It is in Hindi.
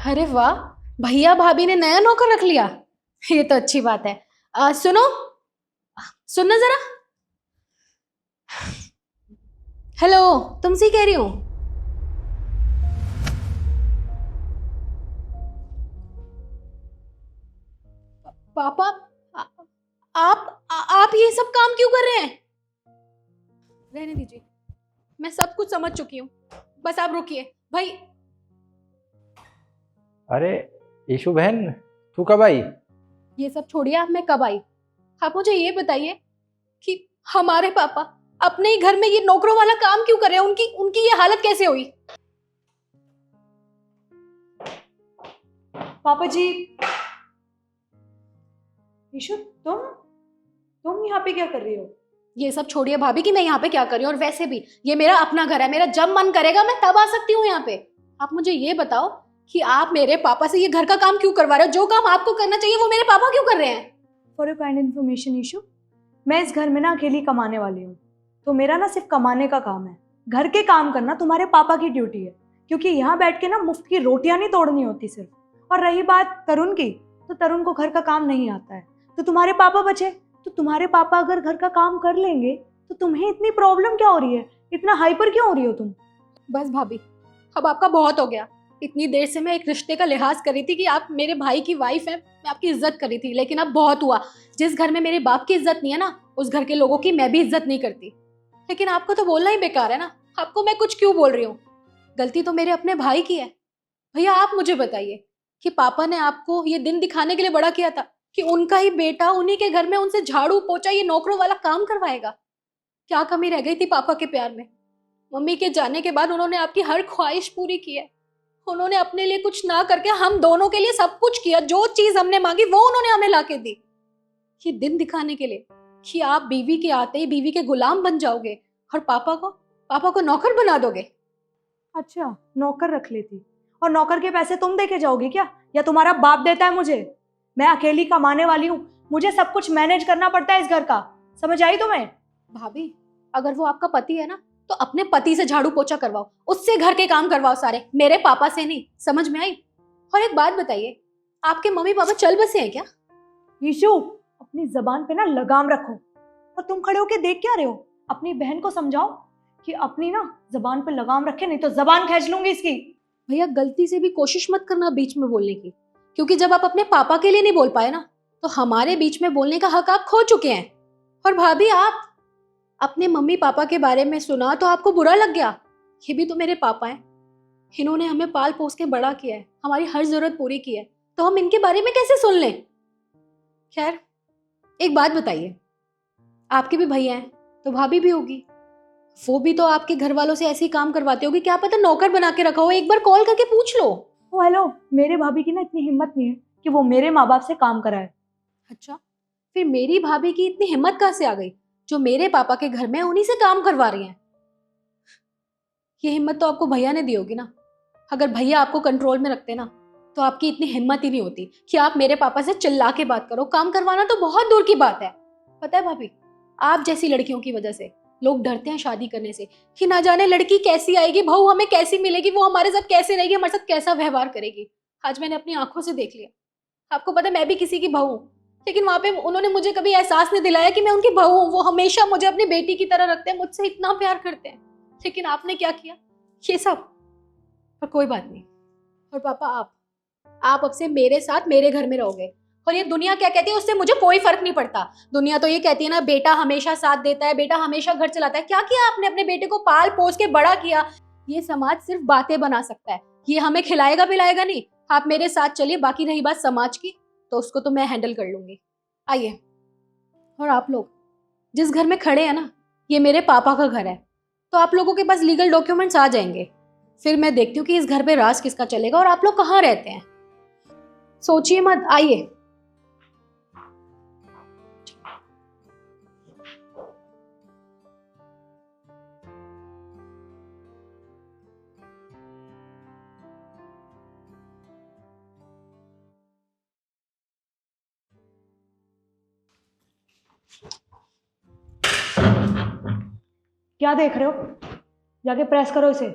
अरे वाह, भैया भाभी ने नया नौकर रख लिया। ये तो अच्छी बात है। सुनो, सुनना जरा। हेलो, तुमसे ही कह रही हूँ। पापा, आ, आप ये सब काम क्यों कर रहे हैं? रहने दीजिए, मैं सब कुछ समझ चुकी हूँ। बस आप रुकिए भाई। अरे ईशु बहन, तू कब आई? ये सब छोड़िए, आप मैं कब आई? आप मुझे ये बताइए कि हमारे पापा अपने ही घर में ये नौकरों वाला काम क्यों कर रहे हैं? उनकी उनकी ये हालत कैसे हुई? पापा जी। ईशु, तुम यहाँ पे क्या कर रही हो? ये सब छोड़िए भाभी कि मैं यहाँ पे क्या कर रही हूँ, और वैसे भी ये मेरा अपना घर है। मेरा जब मन करेगा मैं तब आ सकती हूँ यहाँ पे। आप मुझे ये बताओ कि आप मेरे पापा से ये घर का काम क्यों करवा रहे हो? जो काम आपको करना चाहिए वो मेरे पापा क्यों कर रहे हैं? फॉर योर काइंड इन्फॉर्मेशन ईशु, मैं इस घर में ना अकेली कमाने वाली हूँ। तो मेरा ना सिर्फ कमाने का काम है। घर के काम करना तुम्हारे पापा की ड्यूटी है, क्योंकि यहाँ बैठ के ना मुफ्त की रोटियां नहीं तोड़नी होती सिर्फ। और रही बात तरुण की, तो तरुण को घर का काम नहीं आता है, तो तुम्हारे पापा बचे। तो तुम्हारे पापा अगर घर का काम कर लेंगे तो तुम्हें इतनी प्रॉब्लम क्या हो रही है? इतना हाइपर क्यों हो रही हो तुम? बस भाभी, अब आपका बहुत हो गया। इतनी देर से मैं एक रिश्ते का लिहाज कर रही थी कि आप मेरे भाई की वाइफ है, मैं आपकी इज्जत कर रही थी, लेकिन अब बहुत हुआ। जिस घर में मेरे बाप की इज्जत नहीं है ना, उस घर के लोगों की मैं भी इज्जत नहीं करती। लेकिन आपको तो बोलना ही बेकार है ना। आपको मैं कुछ क्यों बोल रही हूँ? गलती तो मेरे अपने भाई की है। भैया आप मुझे बताइए कि पापा ने आपको ये दिन दिखाने के लिए बड़ा किया था कि उनका ही बेटा उन्हीं के घर में उनसे झाड़ू पोछा ये नौकरों वाला काम करवाएगा? क्या कमी रह गई थी पापा के प्यार में? मम्मी के जाने के बाद उन्होंने आपकी हर ख्वाहिश पूरी की है। उन्होंने अपने लिए कुछ ना करके हम दोनों के लिए सब कुछ किया। जो चीज हमने मांगी वो उन्होंने हमें लाके दी। ये दिन दिखाने के लिए कि आप बीवी के आते ही बीवी के गुलाम बन जाओगे और पापा को नौकर बना दोगे। अच्छा, नौकर रख लेती। और नौकर के पैसे तुम दे के जाओगी क्या, या तुम्हारा बाप देता है मुझे? मैं अकेली कमाने वाली हूँ, मुझे सब कुछ मैनेज करना पड़ता है इस घर का। समझ आई तुम्हें? भाभी, अगर वो आपका पति है ना, तो अपने पति से झाड़ू पोछा करवाओ, उससे घर के काम करवाओ सारे, मेरे पापा से नहीं। समझ में आई? और एक बात बताइए, आपके मम्मी पापा चल बसे हैं क्या? ईशु, अपनी जबान पे ना लगाम रखो। और तुम खड़े होके देख क्या रहे हो? अपनी बहन को समझाओ कि अपनी ना जबान पे लगाम रखे, नहीं तो जबान खींच लूंगी इसकी। भैया गलती से भी कोशिश मत करना बीच में बोलने की, क्योंकि जब आप अपने पापा के लिए नहीं बोल पाए ना, तो हमारे बीच में बोलने का हक आप खो चुके हैं। और भाभी, आप अपने मम्मी पापा के बारे में सुना तो आपको बुरा लग गया। ये भी तो मेरे पापा हैं। इन्होंने हमें पाल पोस के बड़ा किया है, हमारी हर जरूरत पूरी की है, तो हम इनके बारे में कैसे सुन लें? खैर, एक बात बताइए, आपके भी भैया हैं तो भाभी भी होगी। वो भी तो आपके घर वालों से ऐसे ही काम करवाती होगी। क्या पता नौकर बना के रखा हो, एक बार कॉल करके पूछ लो। ओ हेलो, मेरे भाभी की ना इतनी हिम्मत नहीं है कि वो मेरे माँ बाप से काम कराए। अच्छा, फिर मेरी भाभी की इतनी हिम्मत कहाँ से आ गई जो मेरे पापा के घर में उन्हीं से काम करवा रही हैं? ये हिम्मत तो आपको भैया ने दी होगी ना। अगर भैया आपको कंट्रोल में रखते ना, तो आपकी इतनी हिम्मत ही नहीं होती कि आप मेरे पापा से चिल्ला के बात करो। काम करवाना तो बहुत दूर की बात है। पता है भाभी, आप जैसी लड़कियों की वजह से लोग डरते हैं शादी करने से, कि ना जाने लड़की कैसी आएगी, बहू हमें कैसी मिलेगी, वो हमारे साथ कैसे रहेगी, हमारे साथ कैसा व्यवहार करेगी। आज मैंने अपनी आंखों से देख लिया। आपको पता है मैं भी किसी की बहू हूँ, लेकिन वहां पे उन्होंने मुझे कभी एहसास नहीं दिलाया कि मैं उनकी बहू हूँ। वो हमेशा मुझे अपनी बेटी की तरह रखते हैं, मुझसे इतना प्यार करते हैं। लेकिन आपने क्या किया? ये सब। पर कोई बात नहीं। और पापा, आप अब से मेरे साथ मेरे घर में रहोगे। और ये दुनिया क्या कहती है उससे मुझे कोई फर्क नहीं पड़ता। दुनिया तो ये कहती है ना, बेटा हमेशा साथ देता है, बेटा हमेशा घर चलाता है। क्या किया आपने? अपने बेटे को पाल पोस के बड़ा किया। ये समाज सिर्फ बातें बना सकता है, ये हमें खिलाएगा पिलाएगा नहीं। आप मेरे साथ चलिए। बाकी रही बात समाज की, तो उसको तो मैं हैंडल कर लूंगी। आइए। और आप लोग जिस घर में खड़े हैं ना, ये मेरे पापा का घर है, तो आप लोगों के पास लीगल डॉक्यूमेंट्स आ जाएंगे। फिर मैं देखती हूँ कि इस घर पे राज किसका चलेगा और आप लोग कहाँ रहते हैं। सोचिए मत, आइए। क्या देख रहे हो? जाके प्रेस करो इसे।